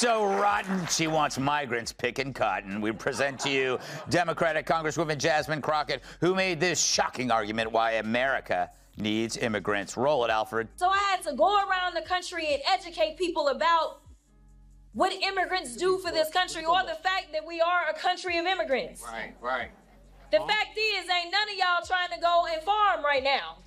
so rotten, she wants migrants picking cotton. We present to you Democratic Congresswoman Jasmine Crockett, who made this shocking argument why America needs immigrants. Roll it, Alfred. So I had to go around the country and educate people about what immigrants do for this country, or the fact that we are a country of immigrants. Right. The fact is, ain't none of y'all trying to go and farm right now.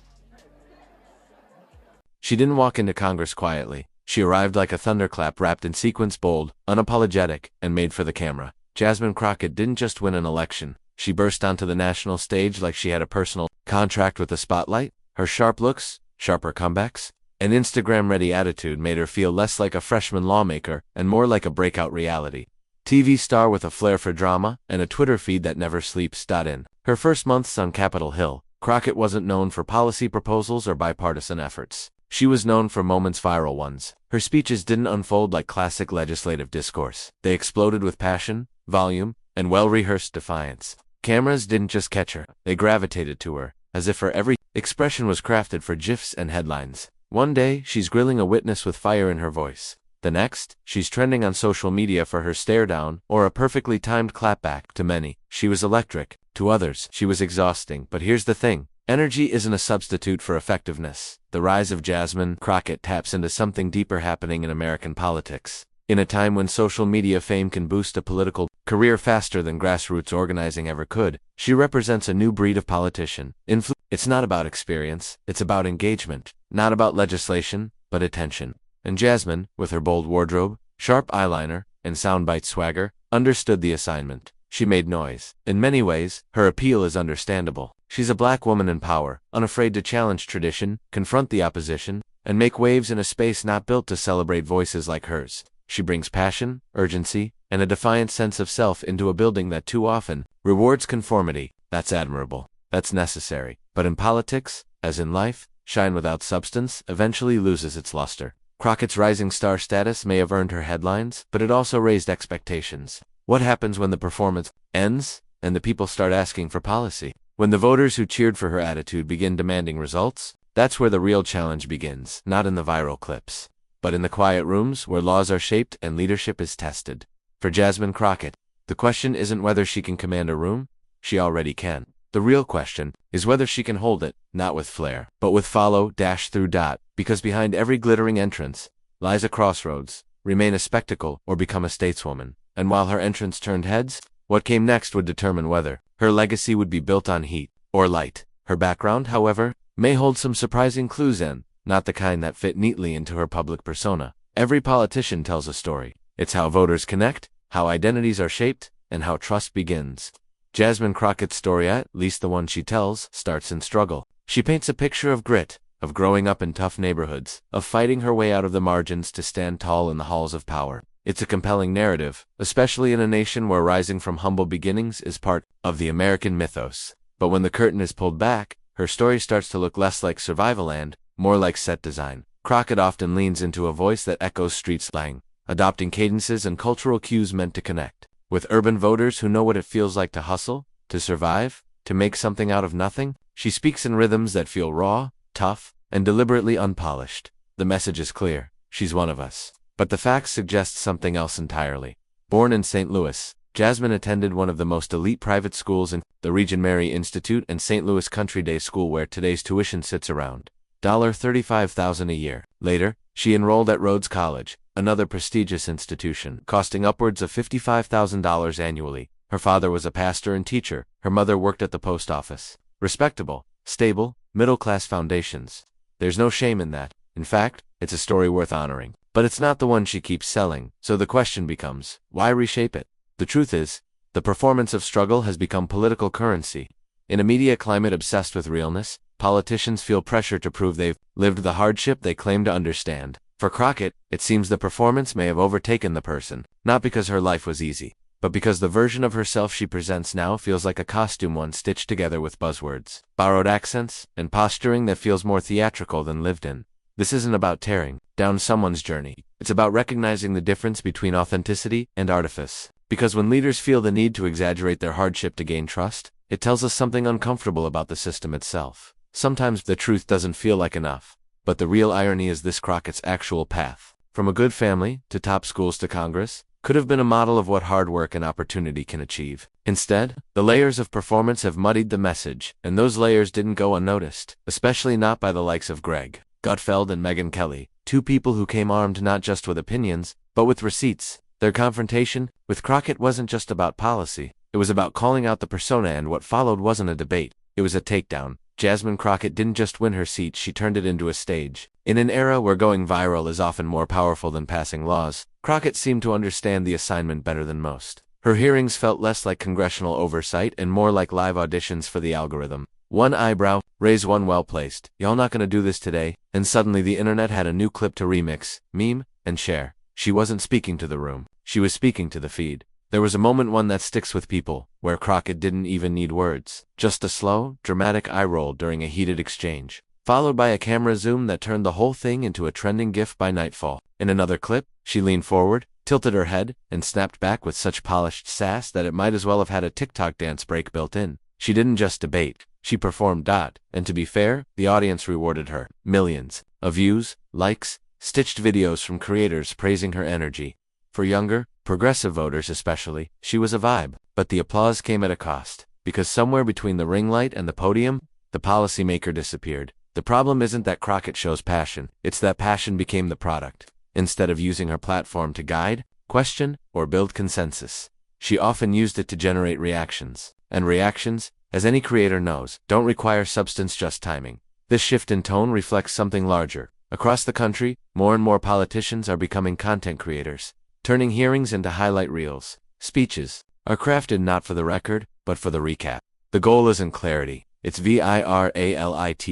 She didn't walk into Congress quietly. She arrived like a thunderclap, wrapped in sequins, bold, unapologetic, and made for the camera. Jasmine Crockett didn't just win an election. She burst onto the national stage like she had a personal contract with the spotlight. Her sharp looks, sharper comebacks, and Instagram-ready attitude made her feel less like a freshman lawmaker and more like a breakout reality TV star with a flair for drama and a Twitter feed that never sleeps. In her first months on Capitol Hill, Crockett wasn't known for policy proposals or bipartisan efforts. She was known for moments, viral ones. Her speeches didn't unfold like classic legislative discourse. They exploded with passion, volume, and well-rehearsed defiance. Cameras didn't just catch her, they gravitated to her, as if her every expression was crafted for GIFs and headlines. One day, she's grilling a witness with fire in her voice. The next, she's trending on social media for her stare-down or a perfectly timed clapback. To many, she was electric. To others, she was exhausting. But here's the thing. Energy isn't a substitute for effectiveness. The rise of Jasmine Crockett taps into something deeper happening in American politics. In a time when social media fame can boost a political career faster than grassroots organizing ever could, she represents a new breed of politician. It's not about experience, it's about engagement. Not about legislation, but attention. And Jasmine, with her bold wardrobe, sharp eyeliner, and soundbite swagger, understood the assignment. She made noise. In many ways, her appeal is understandable. She's a black woman in power, unafraid to challenge tradition, confront the opposition, and make waves in a space not built to celebrate voices like hers. She brings passion, urgency, and a defiant sense of self into a building that too often rewards conformity. That's admirable. That's necessary. But in politics, as in life, shine without substance eventually loses its luster. Crockett's rising star status may have earned her headlines, but it also raised expectations. What happens when the performance ends and the people start asking for policy? When the voters who cheered for her attitude begin demanding results? That's where the real challenge begins, not in the viral clips, but in the quiet rooms where laws are shaped and leadership is tested. For Jasmine Crockett, the question isn't whether she can command a room. She already can. The real question is whether she can hold it, not with flair, but with follow-through. Because behind every glittering entrance lies a crossroads: remain a spectacle or become a stateswoman. And while her entrance turned heads, what came next would determine whether her legacy would be built on heat or light. Her background, however, may hold some surprising clues, and not the kind that fit neatly into her public persona. Every politician tells a story. It's how voters connect, how identities are shaped, and how trust begins. Jasmine Crockett's story, at least the one she tells, starts in struggle. She paints a picture of grit, of growing up in tough neighborhoods, of fighting her way out of the margins to stand tall in the halls of power. It's a compelling narrative, especially in a nation where rising from humble beginnings is part of the American mythos. But when the curtain is pulled back, her story starts to look less like survival and more like set design. Crockett often leans into a voice that echoes street slang, adopting cadences and cultural cues meant to connect with urban voters who know what it feels like to hustle, to survive, to make something out of nothing. She speaks in rhythms that feel raw, tough, and deliberately unpolished. The message is clear. She's one of us. But the facts suggest something else entirely. Born in St. Louis, Jasmine attended one of the most elite private schools in the region, Mary Institute and St. Louis Country Day School, where today's tuition sits around $35,000 a year. Later, she enrolled at Rhodes College, another prestigious institution, costing upwards of $55,000 annually. Her father was a pastor and teacher. Her mother worked at the post office. Respectable, stable, middle-class foundations. There's no shame in that. In fact, it's a story worth honoring. But it's not the one she keeps selling. So the question becomes, why reshape it? The truth is, the performance of struggle has become political currency. In a media climate obsessed with realness, politicians feel pressure to prove they've lived the hardship they claim to understand. For Crockett, it seems the performance may have overtaken the person, not because her life was easy, but because the version of herself she presents now feels like a costume one stitched together with buzzwords, borrowed accents, and posturing that feels more theatrical than lived in. This isn't about tearing down someone's journey. It's about recognizing the difference between authenticity and artifice. Because when leaders feel the need to exaggerate their hardship to gain trust, it tells us something uncomfortable about the system itself. Sometimes the truth doesn't feel like enough. But the real irony is this: Crockett's actual path from a good family to top schools to Congress, could have been a model of what hard work and opportunity can achieve. Instead, the layers of performance have muddied the message, and those layers didn't go unnoticed, especially not by the likes of Greg Gutfeld and Megyn Kelly, two people who came armed not just with opinions, but with receipts. Their confrontation with Crockett wasn't just about policy. It was about calling out the persona, and what followed wasn't a debate. It was a takedown. Jasmine Crockett didn't just win her seat, she turned it into a stage. In an era where going viral is often more powerful than passing laws, Crockett seemed to understand the assignment better than most. Her hearings felt less like congressional oversight and more like live auditions for the algorithm. One eyebrow, raise one well-placed, "Y'all not gonna do this today," and suddenly the internet had a new clip to remix, meme, and share. She wasn't speaking to the room. She was speaking to the feed. There was a moment, one that sticks with people, where Crockett didn't even need words. Just a slow, dramatic eye roll during a heated exchange, followed by a camera zoom that turned the whole thing into a trending GIF by nightfall. In another clip, she leaned forward, tilted her head, and snapped back with such polished sass that it might as well have had a TikTok dance break built in. She didn't just debate, she performed. And to be fair, the audience rewarded her. Millions of views, likes, stitched videos from creators praising her energy. For younger, progressive voters especially, she was a vibe. But the applause came at a cost, because somewhere between the ring light and the podium, the policymaker disappeared. The problem isn't that Crockett shows passion, it's that passion became the product. Instead of using her platform to guide, question, or build consensus, she often used it to generate reactions. And reactions, as any creator knows, don't require substance, just timing. This shift in tone reflects something larger. Across the country, more and more politicians are becoming content creators, turning hearings into highlight reels. Speeches are crafted not for the record, but for the recap. The goal isn't clarity, it's virality.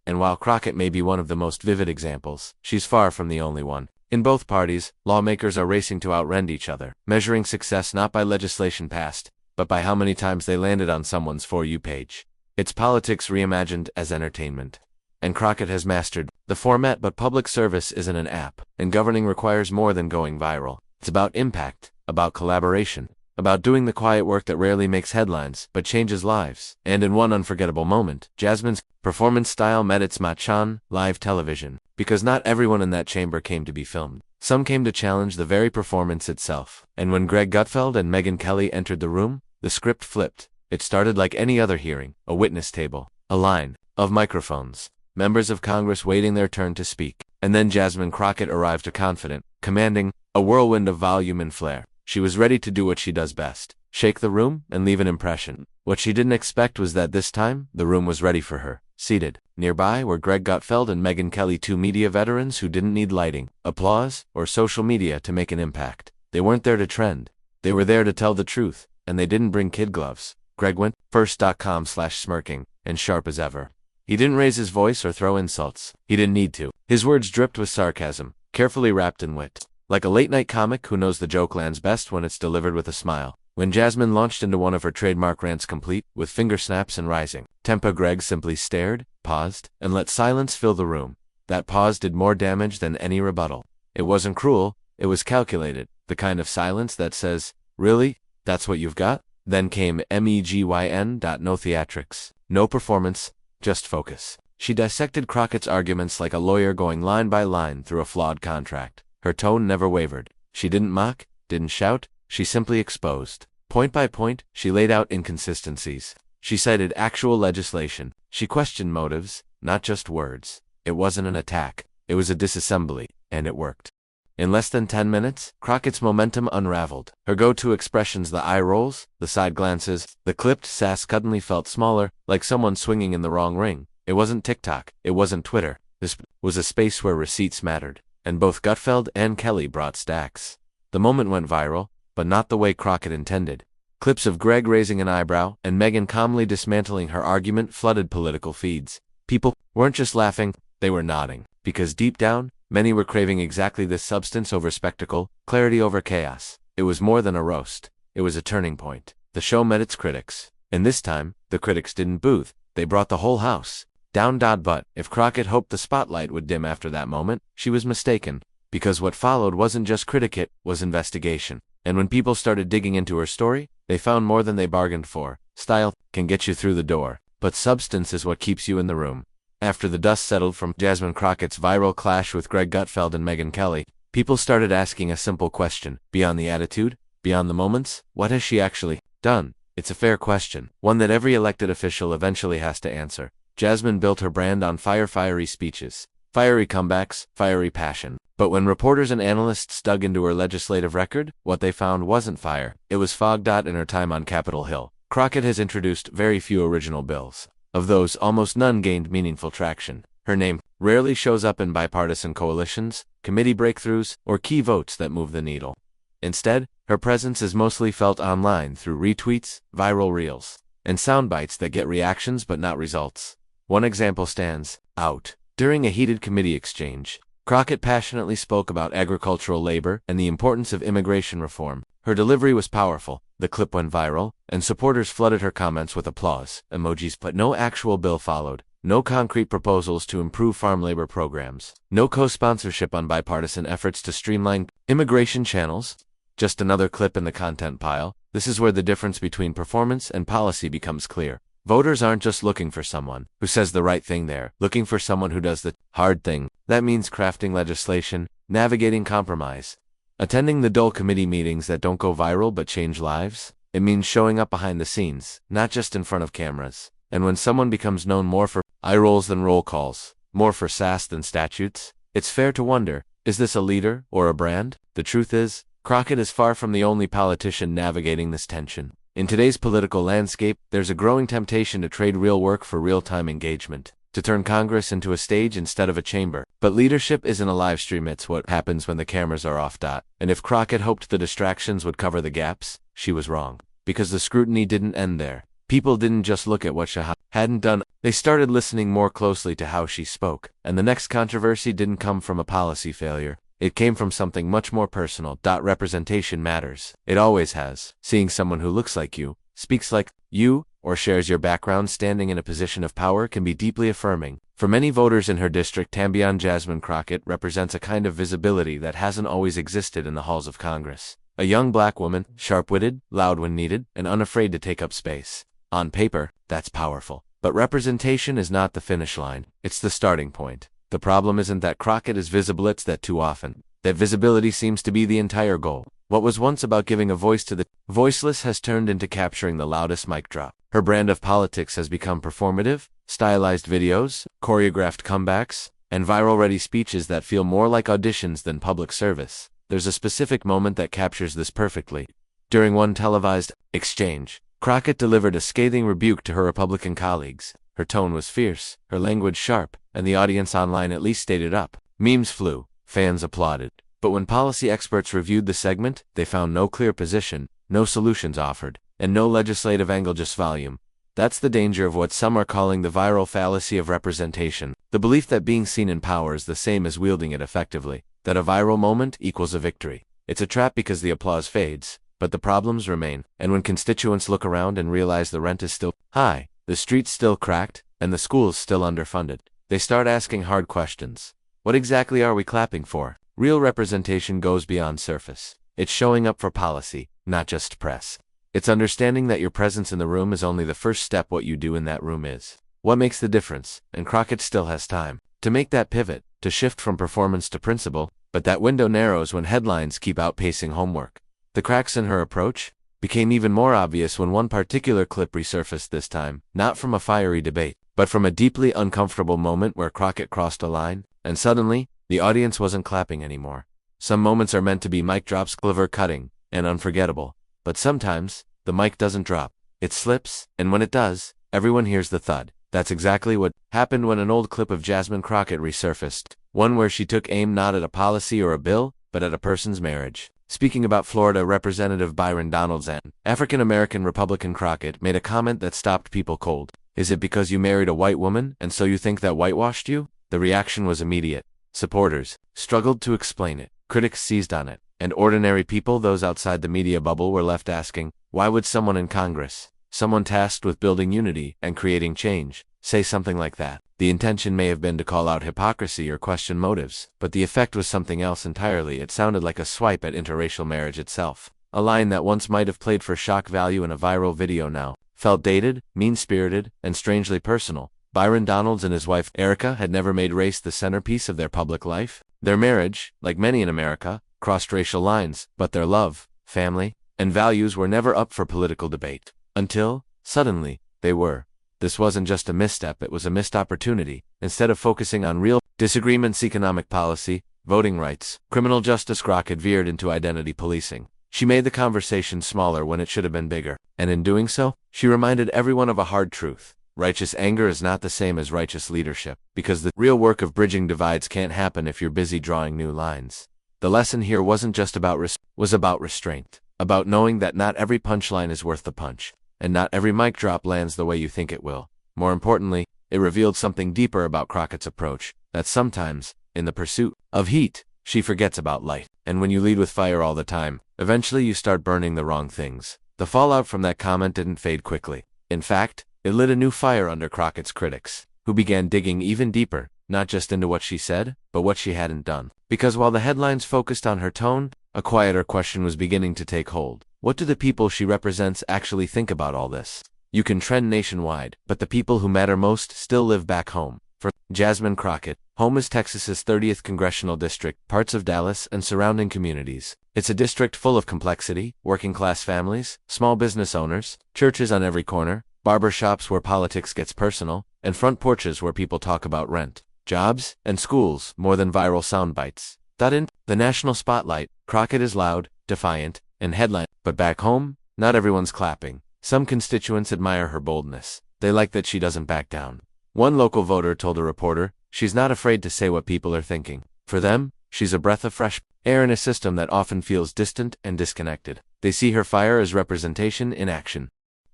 And while Crockett may be one of the most vivid examples, she's far from the only one. In both parties, lawmakers are racing to outrend each other, measuring success not by legislation passed, but by how many times they landed on someone's For You page. It's politics reimagined as entertainment. And Crockett has mastered the format, but public service isn't an app, and governing requires more than going viral. It's about impact, about collaboration, about doing the quiet work that rarely makes headlines, but changes lives. And in one unforgettable moment, Jasmine's performance style met its match on live television, because not everyone in that chamber came to be filmed. Some came to challenge the very performance itself. And when Greg Gutfeld and Megyn Kelly entered the room, the script flipped. It started like any other hearing, a witness table, a line of microphones, members of Congress waiting their turn to speak. And then Jasmine Crockett arrived, confident, commanding, a whirlwind of volume and flair. She was ready to do what she does best, shake the room and leave an impression. What she didn't expect was that this time, the room was ready for her. Seated nearby were Greg Gutfeld and Megyn Kelly, two media veterans who didn't need lighting, applause, or social media to make an impact. They weren't there to trend. They were there to tell the truth, and they didn't bring kid gloves. Greg went first.com/smirking, and sharp as ever. He didn't raise his voice or throw insults. He didn't need to. His words dripped with sarcasm, carefully wrapped in wit. Like a late-night comic who knows the joke lands best when it's delivered with a smile. When Jasmine launched into one of her trademark rants, complete with finger snaps and rising tempo, Greg simply stared, paused, and let silence fill the room. That pause did more damage than any rebuttal. It wasn't cruel, it was calculated, the kind of silence that says, "Really? That's what you've got?" Then came Megyn. No theatrics, no performance, just focus. She dissected Crockett's arguments like a lawyer going line by line through a flawed contract. Her tone never wavered. She didn't mock, didn't shout, she simply exposed. Point by point, she laid out inconsistencies. She cited actual legislation. She questioned motives, not just words. It wasn't an attack, it was a disassembly, and it worked. In less than 10 minutes, Crockett's momentum unraveled. Her go-to expressions, the eye rolls, the side glances, the clipped sass, suddenly felt smaller, like someone swinging in the wrong ring. It wasn't TikTok, it wasn't Twitter. This was a space where receipts mattered. And both Gutfeld and Kelly brought stacks. The moment went viral, but not the way Crockett intended. Clips of Greg raising an eyebrow and Megyn calmly dismantling her argument flooded political feeds. People weren't just laughing, they were nodding. Because deep down, many were craving exactly this: substance over spectacle, clarity over chaos. It was more than a roast. It was a turning point. The show met its critics. And this time, the critics didn't booth. They brought the whole house down. But if Crockett hoped the spotlight would dim after that moment, she was mistaken. Because what followed wasn't just critique, it was investigation. And when people started digging into her story, they found more than they bargained for. Style can get you through the door, but substance is what keeps you in the room. After the dust settled from Jasmine Crockett's viral clash with Gutfeld and Megyn Kelly, people started asking a simple question. Beyond the attitude? Beyond the moments? What has she actually done? It's a fair question, one that every elected official eventually has to answer. Jasmine built her brand on fiery speeches, fiery comebacks, fiery passion. But when reporters and analysts dug into her legislative record, what they found wasn't fire. It was fog. In her time on Capitol Hill, Crockett has introduced very few original bills. Of those, almost none gained meaningful traction. Her name rarely shows up in bipartisan coalitions, committee breakthroughs, or key votes that move the needle. Instead, her presence is mostly felt online through retweets, viral reels, and sound bites that get reactions but not results. One example stands out. During a heated committee exchange, Crockett passionately spoke about agricultural labor and the importance of immigration reform. Her delivery was powerful, the clip went viral, and supporters flooded her comments with applause emojis, but no actual bill followed. No concrete proposals to improve farm labor programs. No co-sponsorship on bipartisan efforts to streamline immigration channels. Just another clip in the content pile. This is where the difference between performance and policy becomes clear. Voters aren't just looking for someone who says the right thing, they're looking for someone who does the hard thing. That means crafting legislation, navigating compromise, attending the dull committee meetings that don't go viral but change lives. It means showing up behind the scenes, not just in front of cameras. And when someone becomes known more for eye rolls than roll calls, more for sass than statutes, it's fair to wonder, is this a leader or a brand? The truth is, Crockett is far from the only politician navigating this tension. In today's political landscape, there's a growing temptation to trade real work for real-time engagement, to turn Congress into a stage instead of a chamber. But leadership isn't a live stream, it's what happens when the cameras are off. And if Crockett hoped the distractions would cover the gaps, she was wrong. Because the scrutiny didn't end there. People didn't just look at what she hadn't done, they started listening more closely to how she spoke. And the next controversy didn't come from a policy failure. It came from something much more personal. Representation matters. It always has. Seeing someone who looks like you, speaks like you, or shares your background standing in a position of power can be deeply affirming. For many voters in her district, Jasmine Crockett represents a kind of visibility that hasn't always existed in the halls of Congress. A young black woman, sharp-witted, loud when needed, and unafraid to take up space. On paper, that's powerful. But representation is not the finish line. It's the starting point. The problem isn't that Crockett is visible, it's that too often, that visibility seems to be the entire goal. What was once about giving a voice to the voiceless has turned into capturing the loudest mic drop. Her brand of politics has become performative, stylized videos, choreographed comebacks, and viral-ready speeches that feel more like auditions than public service. There's a specific moment that captures this perfectly. During one televised exchange, Crockett delivered a scathing rebuke to her Republican colleagues. Her tone was fierce, her language sharp, and the audience online at least stayed it up. Memes flew, fans applauded. But when policy experts reviewed the segment, they found no clear position, no solutions offered, and no legislative angle, just volume. That's the danger of what some are calling the viral fallacy of representation, the belief that being seen in power is the same as wielding it effectively, that a viral moment equals a victory. It's a trap because the applause fades, but the problems remain, and when constituents look around and realize the rent is still high, the streets still cracked, and the schools still underfunded, they start asking hard questions. What exactly are we clapping for? Real representation goes beyond surface. It's showing up for policy, not just press. It's understanding that your presence in the room is only the first step. What you do in that room is what makes the difference, and Crockett still has time to make that pivot, to shift from performance to principle, but that window narrows when headlines keep outpacing homework. The cracks in her approach became even more obvious when one particular clip resurfaced, this time, not from a fiery debate, but from a deeply uncomfortable moment where Crockett crossed a line, and suddenly, the audience wasn't clapping anymore. Some moments are meant to be mic drops, clever cutting, and unforgettable. But sometimes, the mic doesn't drop. It slips, and when it does, everyone hears the thud. That's exactly what happened when an old clip of Jasmine Crockett resurfaced, one where she took aim not at a policy or a bill, but at a person's marriage. Speaking about Florida Representative Byron Donalds, an African-American Republican, Crockett made a comment that stopped people cold. Is it because you married a white woman, and so you think that whitewashed you? The reaction was immediate. Supporters struggled to explain it. Critics seized on it. And ordinary people, those outside the media bubble, were left asking, why would someone in Congress, someone tasked with building unity and creating change, say something like that? The intention may have been to call out hypocrisy or question motives, but the effect was something else entirely. It sounded like a swipe at interracial marriage itself. A line that once might have played for shock value in a viral video now felt dated, mean-spirited, and strangely personal. Byron Donalds and his wife Erica had never made race the centerpiece of their public life. Their marriage, like many in America, crossed racial lines, but their love, family, and values were never up for political debate. Until, suddenly, they were. This wasn't just a misstep, it was a missed opportunity. Instead of focusing on real disagreements, economic policy, voting rights, criminal justice, Crockett veered into identity policing. She made the conversation smaller when it should have been bigger, and in doing so, she reminded everyone of a hard truth. Righteous anger is not the same as righteous leadership, because the real work of bridging divides can't happen if you're busy drawing new lines. The lesson here wasn't just about was about restraint, about knowing that not every punchline is worth the punch, and not every mic drop lands the way you think it will. More importantly, it revealed something deeper about Crockett's approach, that sometimes, in the pursuit of heat, she forgets about light. And when you lead with fire all the time, eventually you start burning the wrong things. The fallout from that comment didn't fade quickly. In fact, it lit a new fire under Crockett's critics, who began digging even deeper, not just into what she said, but what she hadn't done. Because while the headlines focused on her tone, a quieter question was beginning to take hold. What do the people she represents actually think about all this? You can trend nationwide, but the people who matter most still live back home. For Jasmine Crockett, home is Texas's 30th congressional district, parts of Dallas and surrounding communities. It's a district full of complexity, working-class families, small business owners, churches on every corner, barber shops where politics gets personal, and front porches where people talk about rent, jobs, and schools more than viral sound bites. In the national spotlight, Crockett is loud, defiant, and headline. But back home, not everyone's clapping. Some constituents admire her boldness. They like that she doesn't back down. One local voter told a reporter, she's not afraid to say what people are thinking. For them, she's a breath of fresh air in a system that often feels distant and disconnected. They see her fire as representation in action.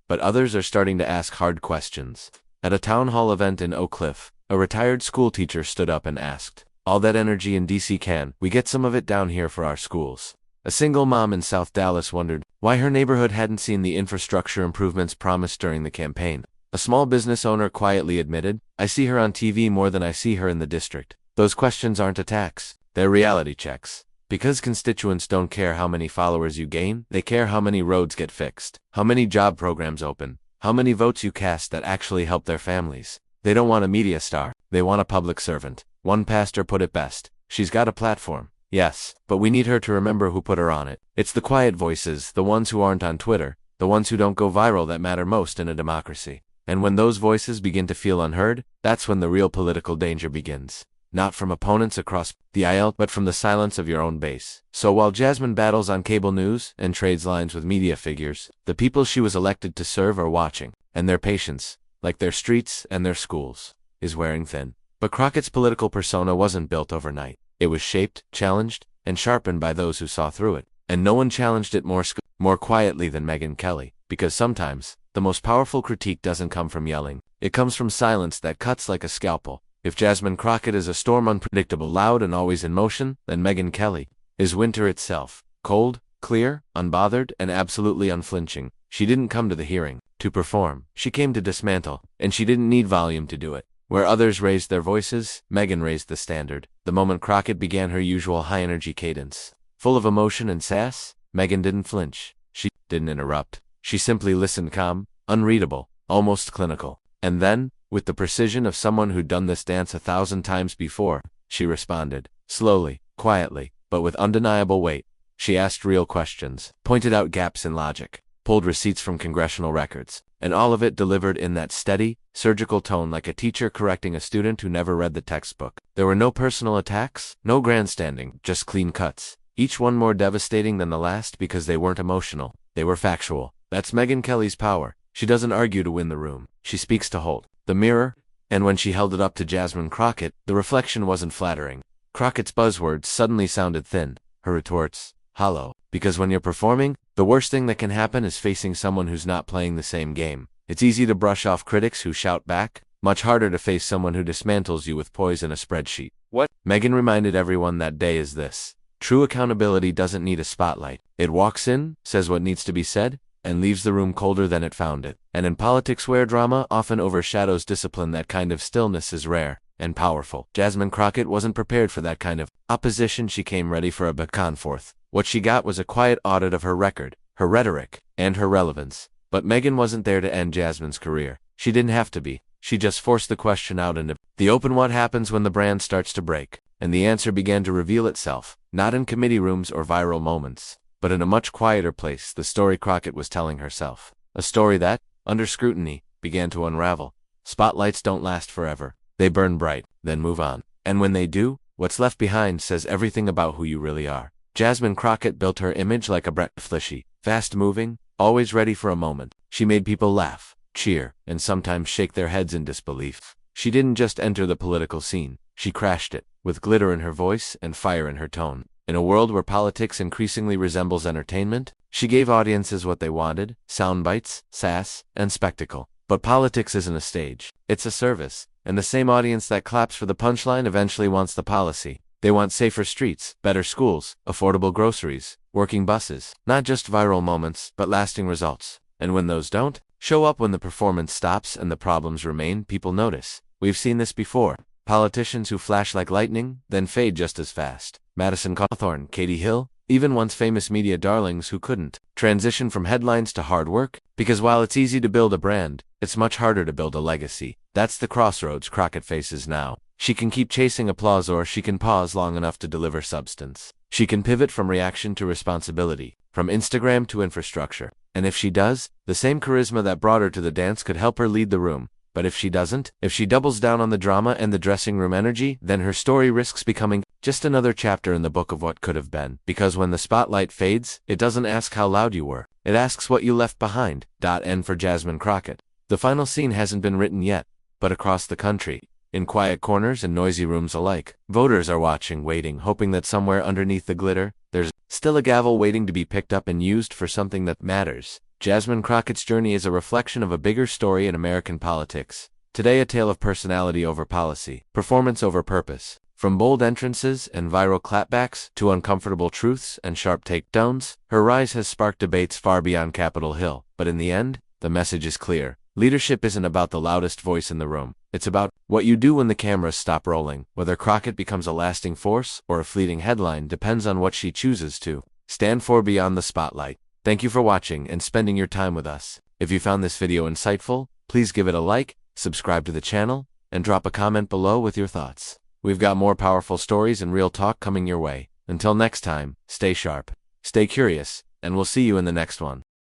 But others are starting to ask hard questions. At a town hall event in Oak Cliff, a retired school teacher stood up and asked, "All that energy in DC, can we get some of it down here for our schools?" A single mom in South Dallas wondered why her neighborhood hadn't seen the infrastructure improvements promised during the campaign. A small business owner quietly admitted, "I see her on TV more than I see her in the district." Those questions aren't attacks, they're reality checks. Because constituents don't care how many followers you gain, they care how many roads get fixed, how many job programs open, how many votes you cast that actually help their families. They don't want a media star, they want a public servant. One pastor put it best, "She's got a platform, yes, but we need her to remember who put her on it." It's the quiet voices, the ones who aren't on Twitter, the ones who don't go viral, that matter most in a democracy. And when those voices begin to feel unheard, that's when the real political danger begins. Not from opponents across the aisle, but from the silence of your own base. So while Jasmine battles on cable news and trades lines with media figures, the people she was elected to serve are watching, and their patience, like their streets and their schools, is wearing thin. But Crockett's political persona wasn't built overnight. It was shaped, challenged, and sharpened by those who saw through it. And no one challenged it more quietly than Megyn Kelly, because sometimes, the most powerful critique doesn't come from yelling. It comes from silence that cuts like a scalpel. If Jasmine Crockett is a storm, unpredictable, loud, and always in motion, then Megyn Kelly is winter itself. Cold, clear, unbothered, and absolutely unflinching. She didn't come to the hearing to perform. She came to dismantle, and she didn't need volume to do it. Where others raised their voices, Megyn raised the standard. The moment Crockett began her usual high-energy cadence, full of emotion and sass, Megyn didn't flinch. She didn't interrupt. She simply listened, calm, unreadable, almost clinical. And then, with the precision of someone who'd done this dance 1,000 times before, she responded, slowly, quietly, but with undeniable weight. She asked real questions, pointed out gaps in logic, pulled receipts from congressional records, and all of it delivered in that steady, surgical tone, like a teacher correcting a student who never read the textbook. There were no personal attacks, no grandstanding, just clean cuts, each one more devastating than the last because they weren't emotional, they were factual. That's Megyn Kelly's power. She doesn't argue to win the room, she speaks to hold the mirror, and when she held it up to Jasmine Crockett, the reflection wasn't flattering. Crockett's buzzwords suddenly sounded thin, her retorts hollow, because when you're performing, the worst thing that can happen is facing someone who's not playing the same game. It's easy to brush off critics who shout back, much harder to face someone who dismantles you with poise in a spreadsheet. What Megyn reminded everyone that day is this: true accountability doesn't need a spotlight. It walks in, says what needs to be said, and leaves the room colder than it found it. And in politics where drama often overshadows discipline, that kind of stillness is rare and powerful. Jasmine Crockett wasn't prepared for that kind of opposition. She came ready for a back and forth. What she got was a quiet audit of her record, her rhetoric, and her relevance. But Megyn wasn't there to end Jasmine's career. She didn't have to be. She just forced the question out into the open. What happens when the brand starts to break? And the answer began to reveal itself, not in committee rooms or viral moments, but in a much quieter place, the story Crockett was telling herself. A story that, under scrutiny, began to unravel. Spotlights don't last forever. They burn bright, then move on. And when they do, what's left behind says everything about who you really are. Jasmine Crockett built her image like a flashy, fast-moving, always ready for a moment. She made people laugh, cheer, and sometimes shake their heads in disbelief. She didn't just enter the political scene. She crashed it, with glitter in her voice and fire in her tone. In a world where politics increasingly resembles entertainment, she gave audiences what they wanted: sound bites, sass, and spectacle. But politics isn't a stage. It's a service. And the same audience that claps for the punchline eventually wants the policy. They want safer streets, better schools, affordable groceries, working buses. Not just viral moments, but lasting results. And when those don't show up, when the performance stops and the problems remain, people notice. We've seen this before. Politicians who flash like lightning, then fade just as fast. Madison Cawthorn, Katie Hill, even once famous media darlings who couldn't transition from headlines to hard work, because while it's easy to build a brand, it's much harder to build a legacy. That's the crossroads Crockett faces now. She can keep chasing applause, or she can pause long enough to deliver substance. She can pivot from reaction to responsibility, from Instagram to infrastructure. And if she does, the same charisma that brought her to the dance could help her lead the room. But if she doesn't, if she doubles down on the drama and the dressing room energy, then her story risks becoming just another chapter in the book of what could have been. Because when the spotlight fades, it doesn't ask how loud you were. It asks what you left behind. End for Jasmine Crockett. The final scene hasn't been written yet, but across the country, in quiet corners and noisy rooms alike, voters are watching, waiting, hoping that somewhere underneath the glitter, there's still a gavel waiting to be picked up and used for something that matters. Jasmine Crockett's journey is a reflection of a bigger story in American politics. Today, a tale of personality over policy, performance over purpose. From bold entrances and viral clapbacks to uncomfortable truths and sharp takedowns, her rise has sparked debates far beyond Capitol Hill. But in the end, the message is clear. Leadership isn't about the loudest voice in the room. It's about what you do when the cameras stop rolling. Whether Crockett becomes a lasting force or a fleeting headline depends on what she chooses to stand for beyond the spotlight. Thank you for watching and spending your time with us. If you found this video insightful, please give it a like, subscribe to the channel, and drop a comment below with your thoughts. We've got more powerful stories and real talk coming your way. Until next time, stay sharp, stay curious, and we'll see you in the next one.